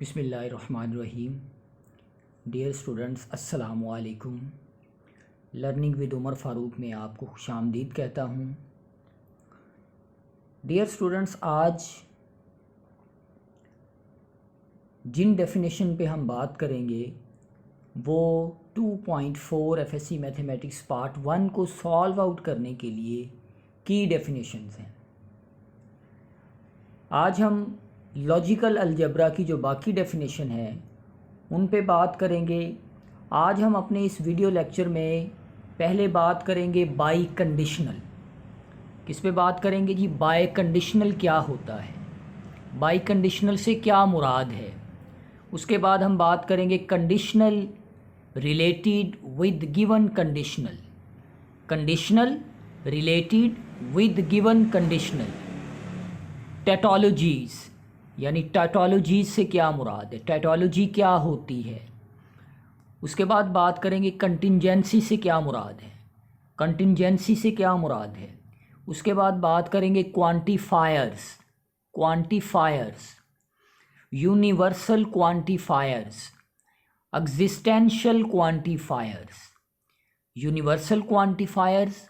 बिस्मिल्लाहिर्रहमानिर्रहीम। Dear students, अस्सलामु अलैकुम। लर्निंग विद उमर फ़ारूक में आपको खुशामदीद कहता हूँ। डियर स्टूडेंट्स, आज जिन डेफिनेशन पे हम बात करेंगे वो 2.4 एफएससी मैथमेटिक्स पार्ट 1 को सॉल्व आउट करने के लिए की डेफिनेशंस हैं। आज हम लॉजिकल अलजेब्रा की जो बाकी डेफिनेशन है उन पे बात करेंगे। आज हम अपने इस वीडियो लेक्चर में पहले बात करेंगे बाई कंडीशनल। किस पे बात करेंगे जी? बाई कंडीशनल क्या होता है, बाई कंडीशनल से क्या मुराद है। उसके बाद हम बात करेंगे conditional related with given conditional, conditional related with given conditional, tautologies यानी टैटोलॉजीज़ से क्या मुराद है, टैटोलॉजी क्या होती है। उसके बाद बात करेंगे कंटिंजेंसी से क्या मुराद है, कंटिंजेंसी से क्या मुराद है। उसके बाद बात करेंगे quantifiers, quantifiers, universal quantifiers, existential quantifiers, universal quantifiers,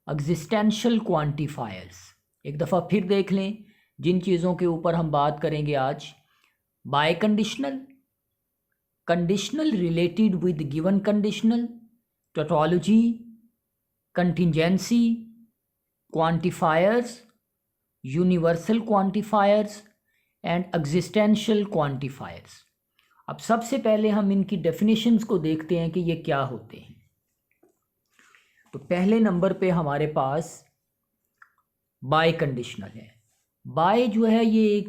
existential quantifiers. एक दफ़ा फिर देख लें जिन चीज़ों के ऊपर हम बात करेंगे आज। Bye conditional, conditional related with given conditional, tautology, contingency, quantifiers, universal quantifiers and existential quantifiers. अब सबसे पहले हम इनकी डेफिनेशंस को देखते हैं कि ये क्या होते हैं। तो पहले नंबर पे हमारे पास बाय कंडीशनल है। बाय जो है ये एक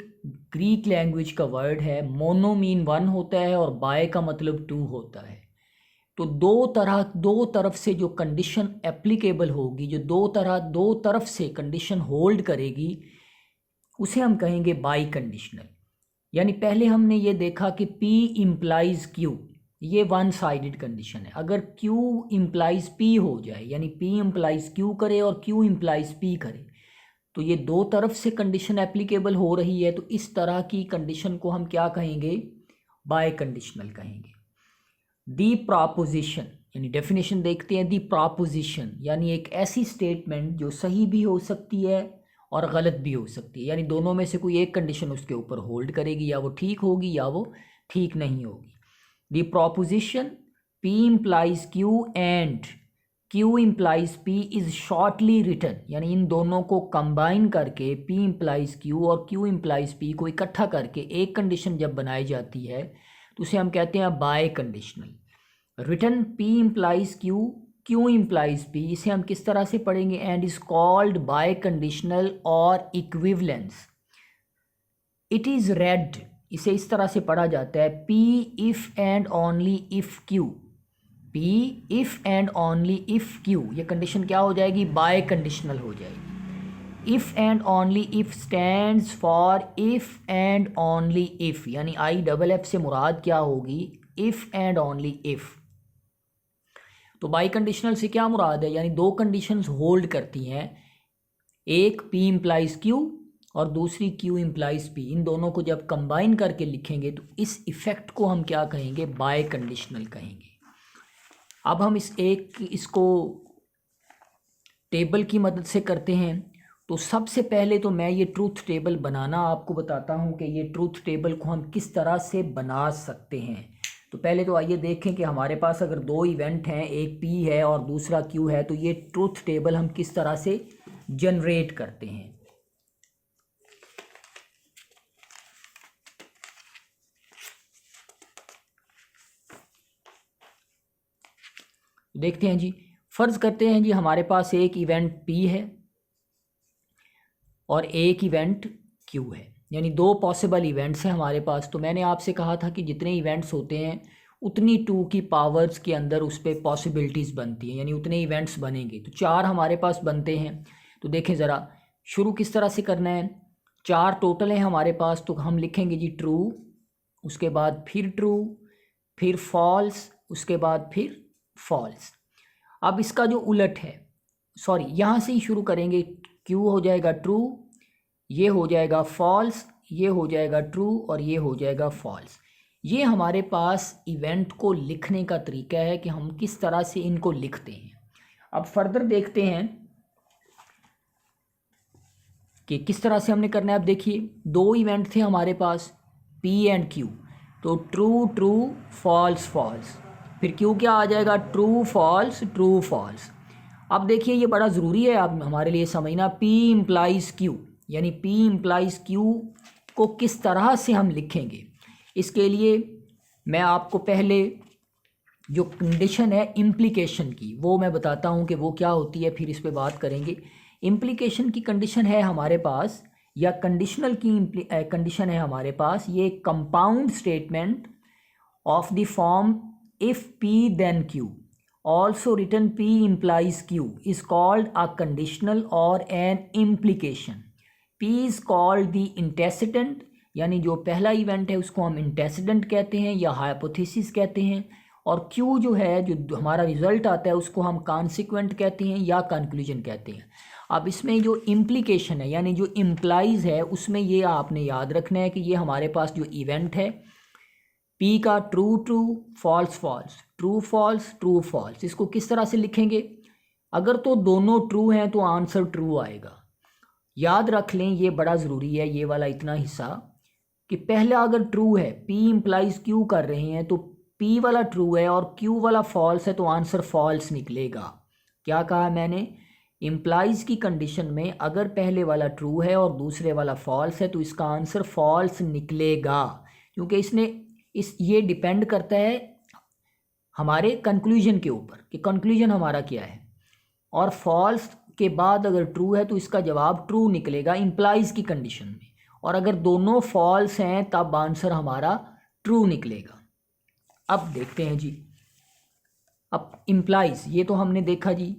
ग्रीक लैंग्वेज का वर्ड है। मोनो मीन वन होता है और बाय का मतलब टू होता है। तो दो तरफ से जो कंडीशन एप्लीकेबल होगी, जो दो तरफ से कंडीशन होल्ड करेगी, उसे हम कहेंगे बाई कंडीशनल। यानी पहले हमने ये देखा कि P इम्प्लाइज Q, ये वन साइडेड कंडीशन है। अगर Q इम्प्लाइज P हो जाए, यानी P इम्प्लाइज Q करे और Q इम्प्लाइज P करे, तो ये दो तरफ से कंडीशन एप्लीकेबल हो रही है। तो इस तरह की कंडीशन को हम क्या कहेंगे? बाय कंडीशनल कहेंगे। दी प्रॉपोजिशन, यानी डेफिनेशन देखते हैं। दी प्रॉपोजिशन यानी एक ऐसी स्टेटमेंट जो सही भी हो सकती है और गलत भी हो सकती है, यानी दोनों में से कोई एक कंडीशन उसके ऊपर होल्ड करेगी, या वो ठीक होगी या वो ठीक नहीं होगी। The proposition P implies Q and Q implies P is shortly written, यानी इन दोनों को कंबाइन करके P इम्प्लाइज Q और Q इम्प्लाइज P को इकट्ठा करके एक कंडीशन जब बनाई जाती है तो उसे हम कहते हैं biconditional. Written P implies Q, Q implies P, इसे हम किस तरह से पढ़ेंगे? And is called biconditional और इक्विवेलेंस। इट इज़ रेड, इसे इस तरह से पढ़ा जाता है P if and only if Q, P if and only if Q, ये कंडीशन क्या हो जाएगी? बाय कंडीशनल हो जाएगी। If and only if stands for if and only if, यानी IFF से मुराद क्या होगी? If and only if. तो बाय कंडीशनल से क्या मुराद है? यानी दो कंडीशंस होल्ड करती हैं, एक P इम्प्लाइज Q और दूसरी Q इम्प्लाइज P। इन दोनों को जब कंबाइन करके लिखेंगे तो इस इफ़ेक्ट को हम क्या कहेंगे? बाय कंडीशनल कहेंगे। अब हम इसको टेबल की मदद से करते हैं। तो सबसे पहले तो मैं ये ट्रूथ टेबल बनाना आपको बताता हूँ कि ये ट्रूथ टेबल को हम किस तरह से बना सकते हैं। तो पहले तो आइए देखें कि हमारे पास अगर दो इवेंट हैं, एक P है और दूसरा Q है, तो ये ट्रूथ टेबल हम किस तरह से जनरेट करते हैं। देखते हैं जी। फ़र्ज़ करते हैं जी हमारे पास एक इवेंट P है और एक इवेंट Q है, यानी दो पॉसिबल इवेंट्स हैं हमारे पास। तो मैंने आपसे कहा था कि जितने इवेंट्स होते हैं उतनी 2 की पावर्स के अंदर उस पर पॉसिबिलिटीज़ बनती हैं, यानी उतने इवेंट्स बनेंगे। तो 4 हमारे पास बनते हैं। तो देखें ज़रा शुरू किस तरह से करना है। 4 टोटल हैं हमारे पास, तो हम लिखेंगे जी ट्रू, उसके बाद फिर ट्रू, फिर फॉल्स, उसके बाद फिर फॉल्स। अब इसका जो उलट है, सॉरी यहाँ से ही शुरू करेंगे। Q हो जाएगा ट्रू, ये हो जाएगा फॉल्स, ये हो जाएगा ट्रू और ये हो जाएगा फॉल्स। ये हमारे पास इवेंट को लिखने का तरीका है कि हम किस तरह से इनको लिखते हैं। अब फर्दर देखते हैं कि किस तरह से हमने करना है। अब देखिए, दो इवेंट थे हमारे पास P एंड Q, तो ट्रू ट्रू फॉल्स फॉल्स, फिर Q क्या आ जाएगा, ट्रू फॉल्स ट्रू फॉल्स। अब देखिए ये बड़ा ज़रूरी है अब हमारे लिए समझना, P इम्प्लाइज Q, यानी P इम्प्लाइज Q को किस तरह से हम लिखेंगे। इसके लिए मैं आपको पहले जो कंडीशन है इम्प्लीकेशन की वो मैं बताता हूँ कि वो क्या होती है, फिर इस पे बात करेंगे। इम्प्लीकेशन की कंडीशन है हमारे पास, या कंडीशनल की कंडीशन है हमारे पास, ये compound statement of the form if P then Q also written P implies Q is called a conditional or an implication. P is called the antecedent, यानी जो पहला इवेंट है उसको हम इंटेसिडेंट कहते हैं या हाइपोथेसिस कहते हैं, और Q जो है जो हमारा रिजल्ट आता है उसको हम कॉन्सिक्वेंट कहते हैं या कंक्लूजन कहते हैं। अब इसमें जो इम्प्लीकेशन है यानी जो इम्प्लाइज है उसमें ये आपने याद रखना है कि ये हमारे पास जो इवेंट है P का true true false false, true false true false, इसको किस तरह से लिखेंगे। अगर तो दोनों ट्रू हैं तो आंसर ट्रू आएगा। याद रख लें, ये बड़ा ज़रूरी है ये वाला इतना हिस्सा, कि पहला अगर ट्रू है, P इम्प्लाइज Q कर रहे हैं तो P वाला ट्रू है और Q वाला फॉल्स है तो आंसर फॉल्स निकलेगा। क्या कहा मैंने, इम्प्लाइज की कंडीशन में अगर पहले वाला ट्रू है और दूसरे वाला फॉल्स है तो इसका आंसर फॉल्स निकलेगा, क्योंकि ये डिपेंड करता है हमारे कंक्लूजन के ऊपर कि कंक्लूजन हमारा क्या है, और फॉल्स के बाद अगर ट्रू है तो इसका जवाब ट्रू निकलेगा इम्प्लाइज की कंडीशन में, और अगर दोनों फॉल्स हैं तब आंसर हमारा ट्रू निकलेगा। अब देखते हैं जी, अब इम्प्लाइज ये तो हमने देखा जी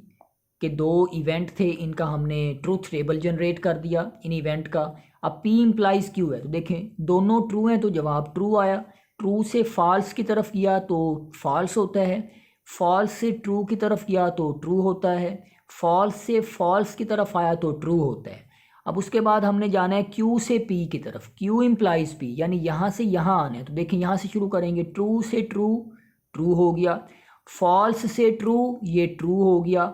कि दो इवेंट थे, इनका हमने ट्रूथ टेबल जनरेट कर दिया इन इवेंट का। अब P इम्प्लाइज Q है तो देखें दोनों ट्रू हैं तो जवाब ट्रू आया, ट्रू से फॉल्स की तरफ गया तो फॉल्स होता है, फॉल्स से ट्रू की तरफ गया तो ट्रू होता है, फॉल्स से फॉल्स की तरफ आया तो ट्रू होता है। अब उसके बाद हमने जाना है Q से P की तरफ, Q इम्प्लाइज P, यानी यहाँ से यहाँ आना है तो देखें यहाँ से शुरू करेंगे, ट्रू से ट्रू ट्रू हो गया, फॉल्स से ट्रू ये ट्रू हो गया,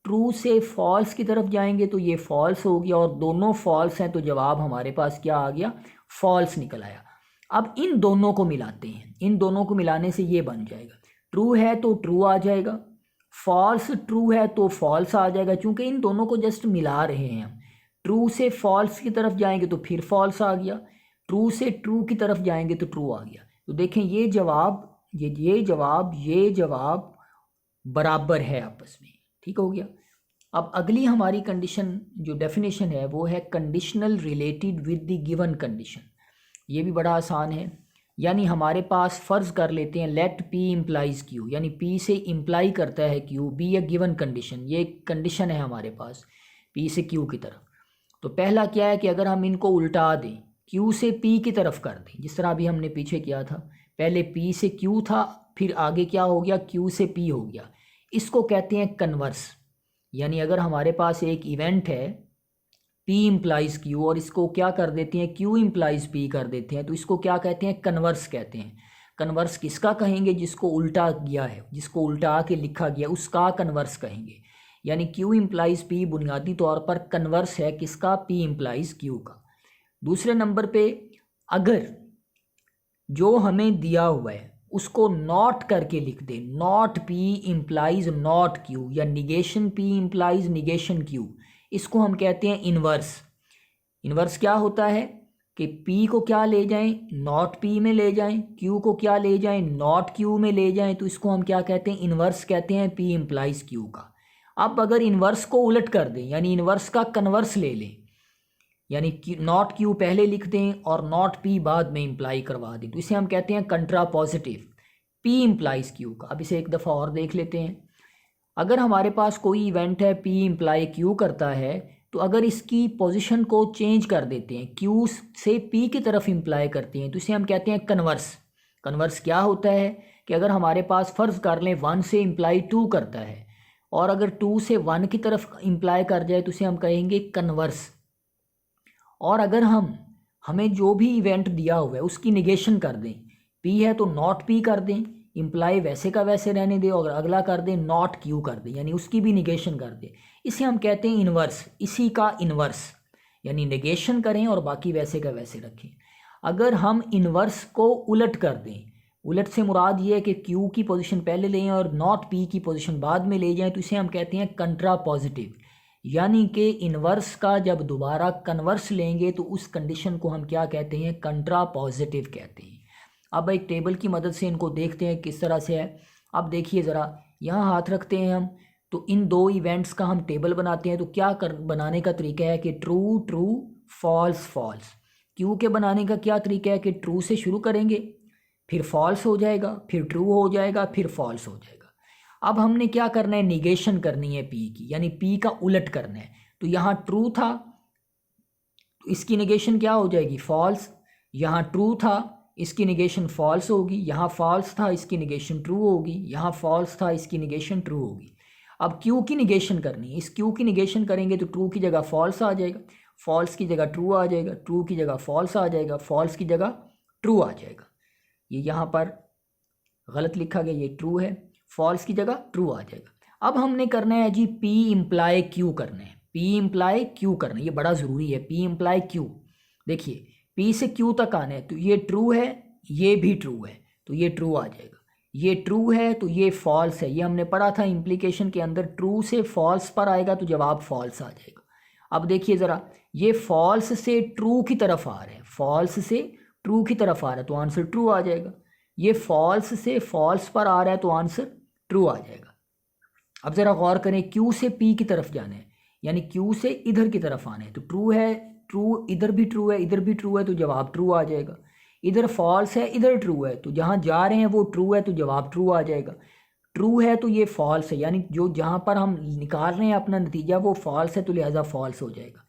ट्रू से फॉल्स की तरफ जाएंगे तो ये फॉल्स हो गया, और दोनों फॉल्स हैं तो जवाब हमारे पास क्या आ गया, फॉल्स निकल आया। अब इन दोनों को मिलाते हैं, इन दोनों को मिलाने से ये बन जाएगा, ट्रू है तो ट्रू आ जाएगा, फॉल्स ट्रू है तो फॉल्स आ जाएगा, क्योंकि इन दोनों को जस्ट मिला रहे हैं हम। ट्रू से फॉल्स की तरफ जाएंगे तो फिर फॉल्स आ गया, ट्रू से ट्रू की तरफ जाएंगे तो ट्रू आ गया। तो देखें ये जवाब बराबर है आपस में, ठीक हो गया। अब अगली हमारी कंडीशन जो डेफिनेशन है वो है conditional related with the given condition. ये भी बड़ा आसान है, यानी हमारे पास फ़र्ज़ कर लेते हैं लेट P इम्प्लाइज Q, यानी P से इम्प्लाई करता है Q, बी ए गिवन कंडीशन, ये कंडीशन है हमारे पास P से Q की तरफ। तो पहला क्या है कि अगर हम इनको उल्टा दें, Q से P की तरफ कर दें, जिस तरह अभी हमने पीछे किया था, पहले P से Q था फिर आगे क्या हो गया, Q से P हो गया, इसको कहते हैं कन्वर्स। यानी अगर हमारे पास एक इवेंट है P इम्प्लाइज Q और इसको क्या कर देते हैं, Q इम्प्लाइज P कर देते हैं, तो इसको क्या कहते हैं, कन्वर्स कहते हैं। कन्वर्स किसका कहेंगे, जिसको उल्टा गया है, जिसको उल्टा के लिखा गया उसका कन्वर्स कहेंगे। यानी Q इम्प्लाइज P बुनियादी तौर पर कन्वर्स है किसका, P इम्प्लाइज Q का। दूसरे नंबर पे अगर जो हमें दिया हुआ है उसको नॉट करके लिख दे, not P implies not Q, या negation P implies negation Q, इसको हम कहते हैं इन्वर्स। इन्वर्स क्या होता है कि P को क्या ले जाएं, नॉट P में ले जाएं, Q को क्या ले जाएं, नॉट Q में ले जाएं, तो इसको हम क्या कहते हैं, इन्वर्स कहते हैं P इम्प्लाइज Q का। अब अगर इन्वर्स को उलट कर दें, यानी इन्वर्स का कन्वर्स ले लें, यानी नॉट Q पहले लिख दें और नॉट P बाद में इम्प्लाई करवा दें, तो इसे हम कहते हैं कंट्रापॉजिटिव P इम्प्लाइज Q का। अब इसे एक दफ़ा और देख लेते हैं। अगर हमारे पास कोई इवेंट है P इम्प्लाई Q करता है, तो अगर इसकी पोजीशन को चेंज कर देते हैं, Q से P की तरफ इम्प्लाई करते हैं, तो इसे हम कहते हैं कन्वर्स। कन्वर्स क्या होता है कि अगर हमारे पास फ़र्ज़ कर लें 1 से इम्प्लाई 2 करता है और अगर 2 से 1 की तरफ इम्प्लाई कर जाए तो इसे हम कहेंगे कन्वर्स। और अगर हमें जो भी इवेंट दिया हुआ है उसकी निगेशन कर दें, पी है तो नॉट पी कर दें, इम्प्लाई वैसे का वैसे रहने दें, और अगला कर दें नॉट क्यू कर दें, यानी उसकी भी निगेशन कर दें। इसे हम कहते हैं इन्वर्स, इसी का इन्वर्स, यानी निगेशन करें और बाकी वैसे का वैसे रखें। अगर हम इन्वर्स को उलट कर दें, उलट से मुराद ये है कि क्यू की पोजीशन पहले लें और नॉट पी की पोजीशन बाद में ले जाएं, तो इसे हम कहते हैं कंट्रा पॉजिटिव। यानी कि इन्वर्स का जब दोबारा कन्वर्स लेंगे तो उस कंडीशन को हम क्या कहते हैं, कंट्रा पॉजिटिव कहते हैं। अब एक टेबल की मदद से इनको देखते हैं किस तरह से है। अब देखिए ज़रा, यहाँ हाथ रखते हैं हम, तो इन दो इवेंट्स का हम टेबल बनाते हैं। तो क्या बनाने का तरीका है कि true true false false. Q के बनाने का क्या तरीका है कि ट्रू से शुरू करेंगे, फिर फॉल्स हो जाएगा, फिर ट्रू हो जाएगा, फिर फॉल्स हो जाएगा। अब हमने क्या करना है, निगेशन करनी है पी की, यानी पी का उलट करना है। तो यहाँ ट्रू था तो इसकी निगेशन क्या हो जाएगी, फॉल्स। यहाँ ट्रू था, इसकी निगेशन फॉल्स होगी। यहाँ फॉल्स था, इसकी निगेशन ट्रू होगी। यहाँ फॉल्स था, इसकी निगेशन ट्रू होगी। अब क्यू की निगेशन करनी है। इस क्यू की निगेशन करेंगे तो ट्रू की जगह फॉल्स आ जाएगा, फॉल्स की जगह ट्रू आ जाएगा, ट्रू की जगह फॉल्स आ जाएगा, फॉल्स की जगह ट्रू आ जाएगा। ये यहाँ पर गलत लिखा गया, ये ट्रू है, फॉल्स की जगह ट्रू आ जाएगा। अब हमने करना है जी पी इम्प्लाई क्यू करना है, पी इम्प्लाई क्यू करना है, ये बड़ा ज़रूरी है। पी इम्प्लाई क्यू, देखिए पी से क्यू तक आना है, तो ये ट्रू है, ये भी ट्रू है, तो ये ट्रू आ जाएगा। ये ट्रू है तो ये फॉल्स है, ये हमने पढ़ा था इम्प्लीकेशन के अंदर, ट्रू से फॉल्स पर आएगा तो जवाब फॉल्स आ जाएगा। अब देखिए ज़रा, ये फॉल्स से ट्रू की तरफ आ रहा है, फॉल्स से ट्रू की तरफ आ रहा है तो आंसर ट्रू आ जाएगा। ये फॉल्स से फॉल्स पर आ रहा है तो आंसर ट्रू आ जाएगा। अब ज़रा गौर करें, क्यू से पी की तरफ जाना है, यानी क्यू से इधर की तरफ आना है, तो ट्रू है, ट्रू इधर भी ट्रू है, इधर भी ट्रू है, तो जवाब ट्रू आ जाएगा। इधर फॉल्स है, इधर ट्रू है, तो जहाँ जा रहे हैं वो ट्रू है, तो जवाब ट्रू आ जाएगा। ट्रू है तो ये फॉल्स है, यानी जो जहाँ पर हम निकाल रहे हैं अपना नतीजा वो फॉल्स है, तो लिहाजा फॉल्स हो जाएगा।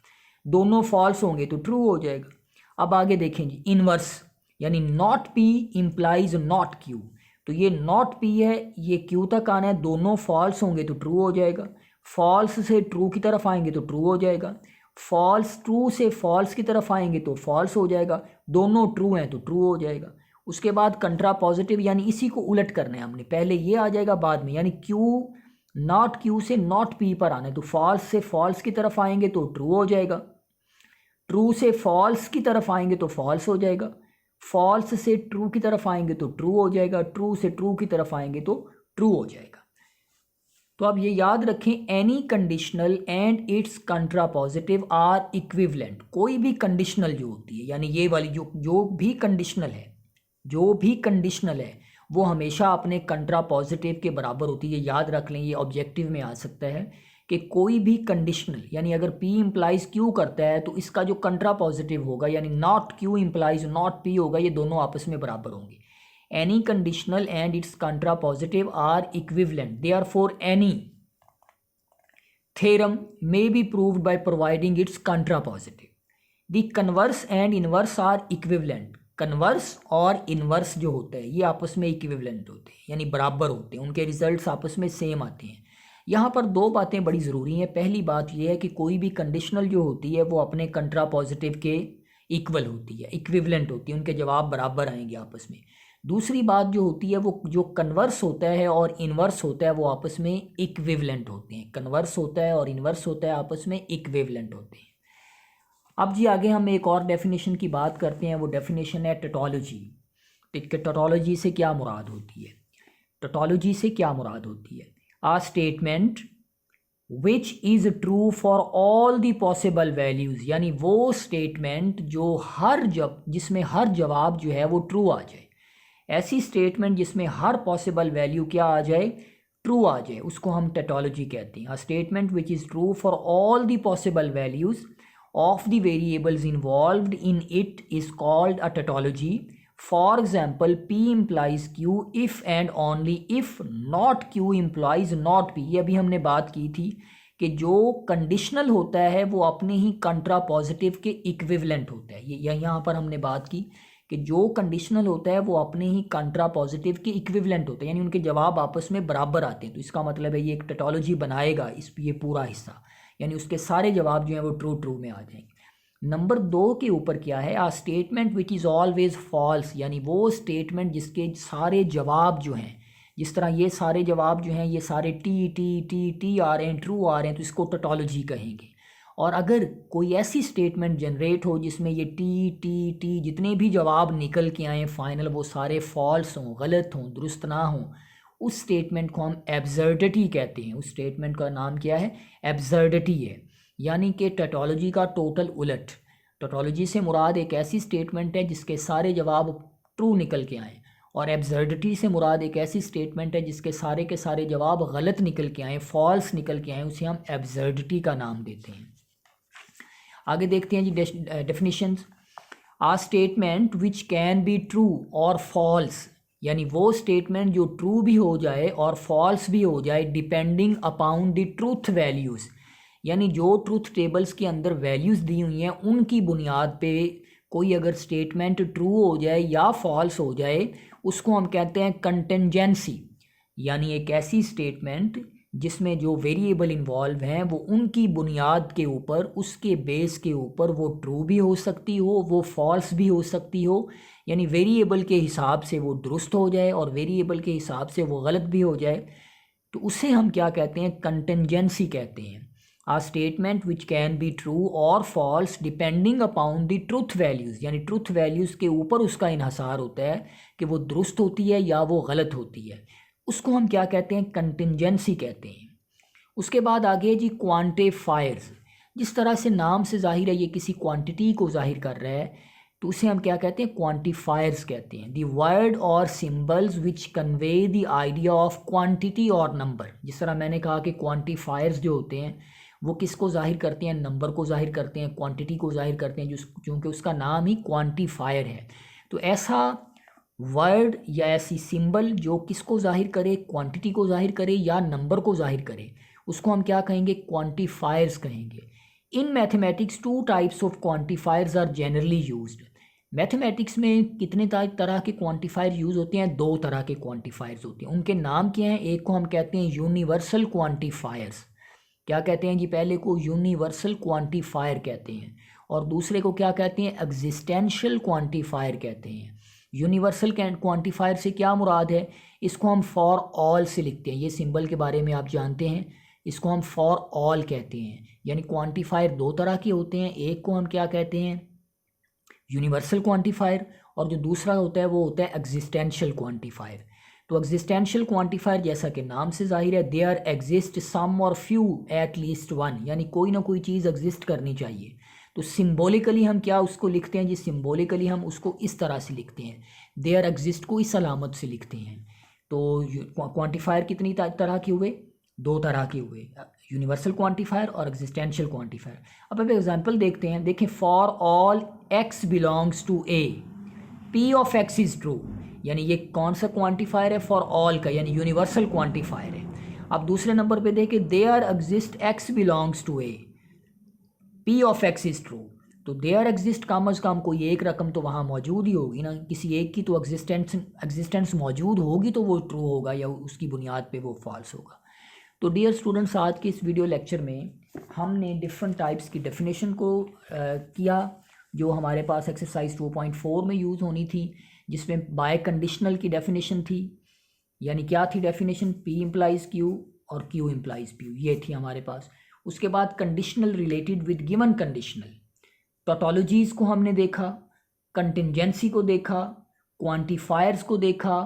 दोनों फॉल्स होंगे तो ट्रू हो जाएगा। अब आगे देखें जी, इनवर्स, यानी not P implies not Q. तो ये नॉट पी है, ये क्यू तक आना है, दोनों फॉल्स होंगे तो ट्रू हो जाएगा। फॉल्स से ट्रू की तरफ आएंगे तो ट्रू हो जाएगा। फॉल्स ट्रू से फॉल्स की तरफ आएंगे तो फॉल्स हो जाएगा। दोनों ट्रू हैं तो ट्रू हो जाएगा। उसके बाद कंट्रा पॉजिटिव, यानी इसी को उलट करना है हमने, पहले ये आ जाएगा बाद में, यानी क्यू नॉट क्यू से नॉट पी पर आना है, तो फॉल्स से फॉल्स की तरफ आएंगे तो ट्रू हो जाएगा। ट्रू से फॉल्स की तरफ आएंगे तो फॉल्स हो जाएगा। फॉल्स से ट्रू की तरफ आएंगे तो ट्रू हो जाएगा। ट्रू से ट्रू की तरफ आएंगे तो ट्रू हो जाएगा। तो आप ये याद रखें, any conditional and its contrapositive are equivalent. कोई भी कंडीशनल जो होती है, यानी ये वाली जो भी कंडीशनल है, जो भी कंडीशनल है वो हमेशा अपने कंट्रा पॉजिटिव के बराबर होती है। याद रख लें, ये ऑब्जेक्टिव में आ सकता है कि कोई भी कंडीशनल, यानी अगर P इम्प्लाइज Q करता है तो इसका जो कंट्रा पॉजिटिव होगा, यानी not Q implies not P होगा, ये दोनों आपस में बराबर होंगे। Any conditional and its contrapositive are equivalent, therefore any theorem may be proved by providing its contrapositive. The converse and inverse are equivalent. Converse और इन्वर्स जो होता है ये आपस में इक्विवेलेंट होते हैं, यानी बराबर होते हैं, उनके रिजल्ट्स आपस में सेम आते हैं। यहाँ पर दो बातें बड़ी ज़रूरी हैं। पहली बात यह है कि कोई भी कंडीशनल जो होती है वो अपने कंट्रा पॉजिटिव के इक्वल होती है, इक्विवेलेंट होती है, उनके जवाब बराबर आएंगे आपस में। दूसरी बात जो होती है वो जो कन्वर्स होता है और इन्वर्स होता है वो आपस में इक्विवेलेंट होते हैं। कन्वर्स होता है और इन्वर्स होता है आपस में इक्विवेलेंट होते हैं। अब जी आगे हम एक और डेफिनेशन की बात करते हैं, वो डेफिनेशन है टोटोलॉजी। टोटोलॉजी से क्या मुराद होती है? टोटोलॉजी से क्या मुराद होती है? A statement which is true for all the possible values, यानी वो स्टेटमेंट जो जिसमें हर जवाब जो है वो ट्रू आ जाए। ऐसी स्टेटमेंट जिसमें हर पॉसिबल वैल्यू क्या आ जाए, ट्रू आ जाए, उसको हम टोटोलॉजी कहते हैं। A statement which is true for all the possible values of the variables involved in it is called a tautology. For example, P implies Q if and only if not Q implies not P। ये अभी हमने बात की थी कि जो conditional होता है वो अपने ही कंट्रा पॉजिटिव के इक्विवेलेंट होता है। ये यहाँ पर हमने बात की कि जो कंडीशनल होता है वो अपने ही कंट्रा पॉजिटिव के इक्विवेलेंट होता है, यानी उनके जवाब आपस में बराबर आते हैं। तो इसका मतलब है ये एक टोटोलॉजी बनाएगा ये पूरा हिस्सा, यानी उसके सारे जवाब जो हैं वो ट्रू ट्रू में आ जाएंगे। नंबर 2 के ऊपर क्या है, a statement which is always false, यानी वो स्टेटमेंट जिसके सारे जवाब जो हैं, जिस तरह ये सारे जवाब जो हैं ये सारे टी टी टी टी आ रहे हैं, ट्रू आ रहे हैं, तो इसको टोटोलॉजी कहेंगे। और अगर कोई ऐसी स्टेटमेंट जनरेट हो जिसमें ये टी टी टी जितने भी जवाब निकल के आए फाइनल वो सारे फॉल्स हों, गलत हों, दुरुस्त ना हों, उस स्टेटमेंट को हम एब्सर्डिटी कहते हैं। उस स्टेटमेंट का नाम क्या है, एब्सर्डिटी है, यानी कि टोटोलॉजी का टोटल उलट। टोटोलॉजी से मुराद एक ऐसी स्टेटमेंट है जिसके सारे जवाब ट्रू निकल के आए, और एब्सर्डिटी से मुराद एक ऐसी स्टेटमेंट है जिसके सारे के सारे जवाब गलत निकल के आए, फॉल्स निकल के आए, उसे हम एब्सर्डिटी का नाम देते हैं। आगे देखते हैं जी definitions. A statement which can be true और फॉल्स, यानी वो स्टेटमेंट जो ट्रू भी हो जाए और फॉल्स भी हो जाए, depending upon the truth values, यानी जो ट्रूथ टेबल्स के अंदर वैल्यूज़ दी हुई हैं उनकी बुनियाद पे कोई अगर स्टेटमेंट ट्रू हो जाए या फॉल्स हो जाए, उसको हम कहते हैं कंटिंजेंसी, यानी एक ऐसी स्टेटमेंट जिसमें जो वेरिएबल इन्वॉल्व हैं वो उनकी बुनियाद के ऊपर, उसके बेस के ऊपर वो ट्रू भी हो सकती हो, वो फॉल्स भी हो सकती हो, यानी वेरिएबल के हिसाब से वो दुरुस्त हो जाए और वेरिएबल के हिसाब से वो गलत भी हो जाए, तो उसे हम क्या कहते हैं, कंटिंजेंसी कहते हैं। A statement which can be true और false depending upon the truth values, यानी ट्रूथ वैल्यूज़ के ऊपर उसका इन्हसार होता है कि वो दुरुस्त होती है या वो गलत होती है, उसको हम क्या कहते हैं, कंटिंजेंसी कहते हैं। उसके बाद आगे जी क्वांटिफायर्स, जिस तरह से नाम से जाहिर है ये किसी क्वांटिटी को जाहिर कर रहा है, तो उसे हम क्या कहते हैं, क्वांटिफायर्स कहते हैं। दी वर्ड और symbols which convey the idea of quantity और नंबर, जिस तरह मैंने कहा कि क्वांटिफायर्स जो होते हैं वो किसको जाहिर करते हैं, नंबर को जाहिर करते हैं, क्वांटिटी को जाहिर करते हैं, क्योंकि उसका नाम ही क्वांटिफायर है। तो ऐसा वर्ड या ऐसी सिंबल जो किसको जाहिर करे, क्वांटिटी को जाहिर करे या नंबर को जाहिर करे, उसको हम क्या कहेंगे, क्वांटिफायर्स कहेंगे। In mathematics 2 types of quantifiers are generally used. Mathematics में कितने तरह के क्वांटिफायर यूज़ होते हैं, 2 तरह के क्वांटिफायर्स होते हैं। उनके नाम क्या हैं, एक को हम कहते हैं यूनिवर्सल क्वांटिफायर्स, क्या कहते हैं जी, पहले को यूनिवर्सल क्वांटिफायर कहते हैं, और दूसरे को क्या कहते हैं, एग्जिस्टेंशियल क्वांटिफायर कहते हैं। यूनिवर्सल क्वांटिफायर से क्या मुराद है, इसको हम फॉर ऑल से लिखते हैं, ये सिंबल के बारे में आप जानते हैं, इसको हम फॉर ऑल कहते हैं। यानी क्वांटिफायर 2 तरह के होते हैं, एक को हम क्या कहते हैं, यूनिवर्सल क्वांटिफायर, और जो दूसरा होता है वो होता है एग्जिस्टेंशियल क्वांटिफायर। तो एग्जिस्टेंशियल क्वांटिफायर जैसा कि नाम से जाहिर है, देयर एग्जिस्ट सम और फ्यू एट लीस्ट वन, यानी कोई ना कोई चीज़ एग्जिस्ट करनी चाहिए। तो सिम्बोलिकली हम क्या उसको लिखते हैं जी, सिम्बोलिकली हम उसको इस तरह से लिखते हैं, देयर एग्जिस्ट को इस अलामत से लिखते हैं। तो क्वांटिफायर कितनी तरह के हुए, 2 तरह के हुए, यूनिवर्सल क्वांटिफायर और एग्जिस्टेंशियल क्वांटिफायर। अब एग्जांपल देखते हैं, देखें, for all x belongs to A, P of x is true, यानी ये कौन सा क्वांटिफायर है, फॉर ऑल का, यानी यूनिवर्सल क्वांटिफायर है। अब दूसरे नंबर पे देखें, there exist x belongs to A, P of x is true, तो देयर एग्जिस्ट कम अज़ कम कोई एक रकम तो वहाँ मौजूद ही होगी ना, किसी एक की तो एग्जिस्टेंस मौजूद होगी तो वो ट्रू होगा या उसकी बुनियाद पे वो फॉल्स होगा। तो डियर स्टूडेंट्स, आज के इस वीडियो लेक्चर में हमने डिफरेंट टाइप्स की डेफिनेशन को किया जो हमारे पास एक्सरसाइज 2.4 में यूज़ होनी थी, जिसमें बाय कंडीशनल की डेफिनेशन थी, यानी क्या थी डेफिनेशन, पी इम्प्लाइज क्यू और क्यू इम्प्लाइज पी, ये थी हमारे पास। उसके बाद conditional related with given conditional, tautologies को हमने देखा, कंटिंजेंसी को देखा, क्वांटिफायर्स को देखा,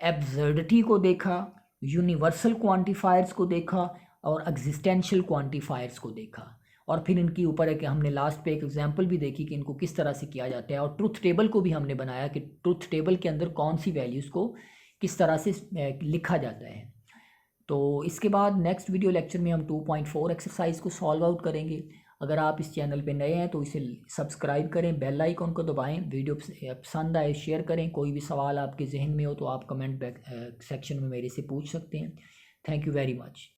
एब्सर्डिटी को देखा, यूनिवर्सल क्वांटिफायर्स को देखा और एग्जिस्टेंशियल क्वांटिफायर्स को देखा, और फिर इनके ऊपर है कि हमने लास्ट पे एक एग्जांपल भी देखी कि इनको किस तरह से किया जाता है, और ट्रुथ टेबल को भी हमने बनाया कि ट्रुथ टेबल के अंदर कौन सी वैल्यूज़ को किस तरह से लिखा जाता है। तो इसके बाद नेक्स्ट वीडियो लेक्चर में हम 2.4 एक्सरसाइज को सॉल्व आउट करेंगे। अगर आप इस चैनल पे नए हैं तो इसे सब्सक्राइब करें, बेल आइकन को दबाएं, वीडियो पसंद आए शेयर करें, कोई भी सवाल आपके जहन में हो तो आप कमेंट सेक्शन में मेरे से पूछ सकते हैं। Thank you very much.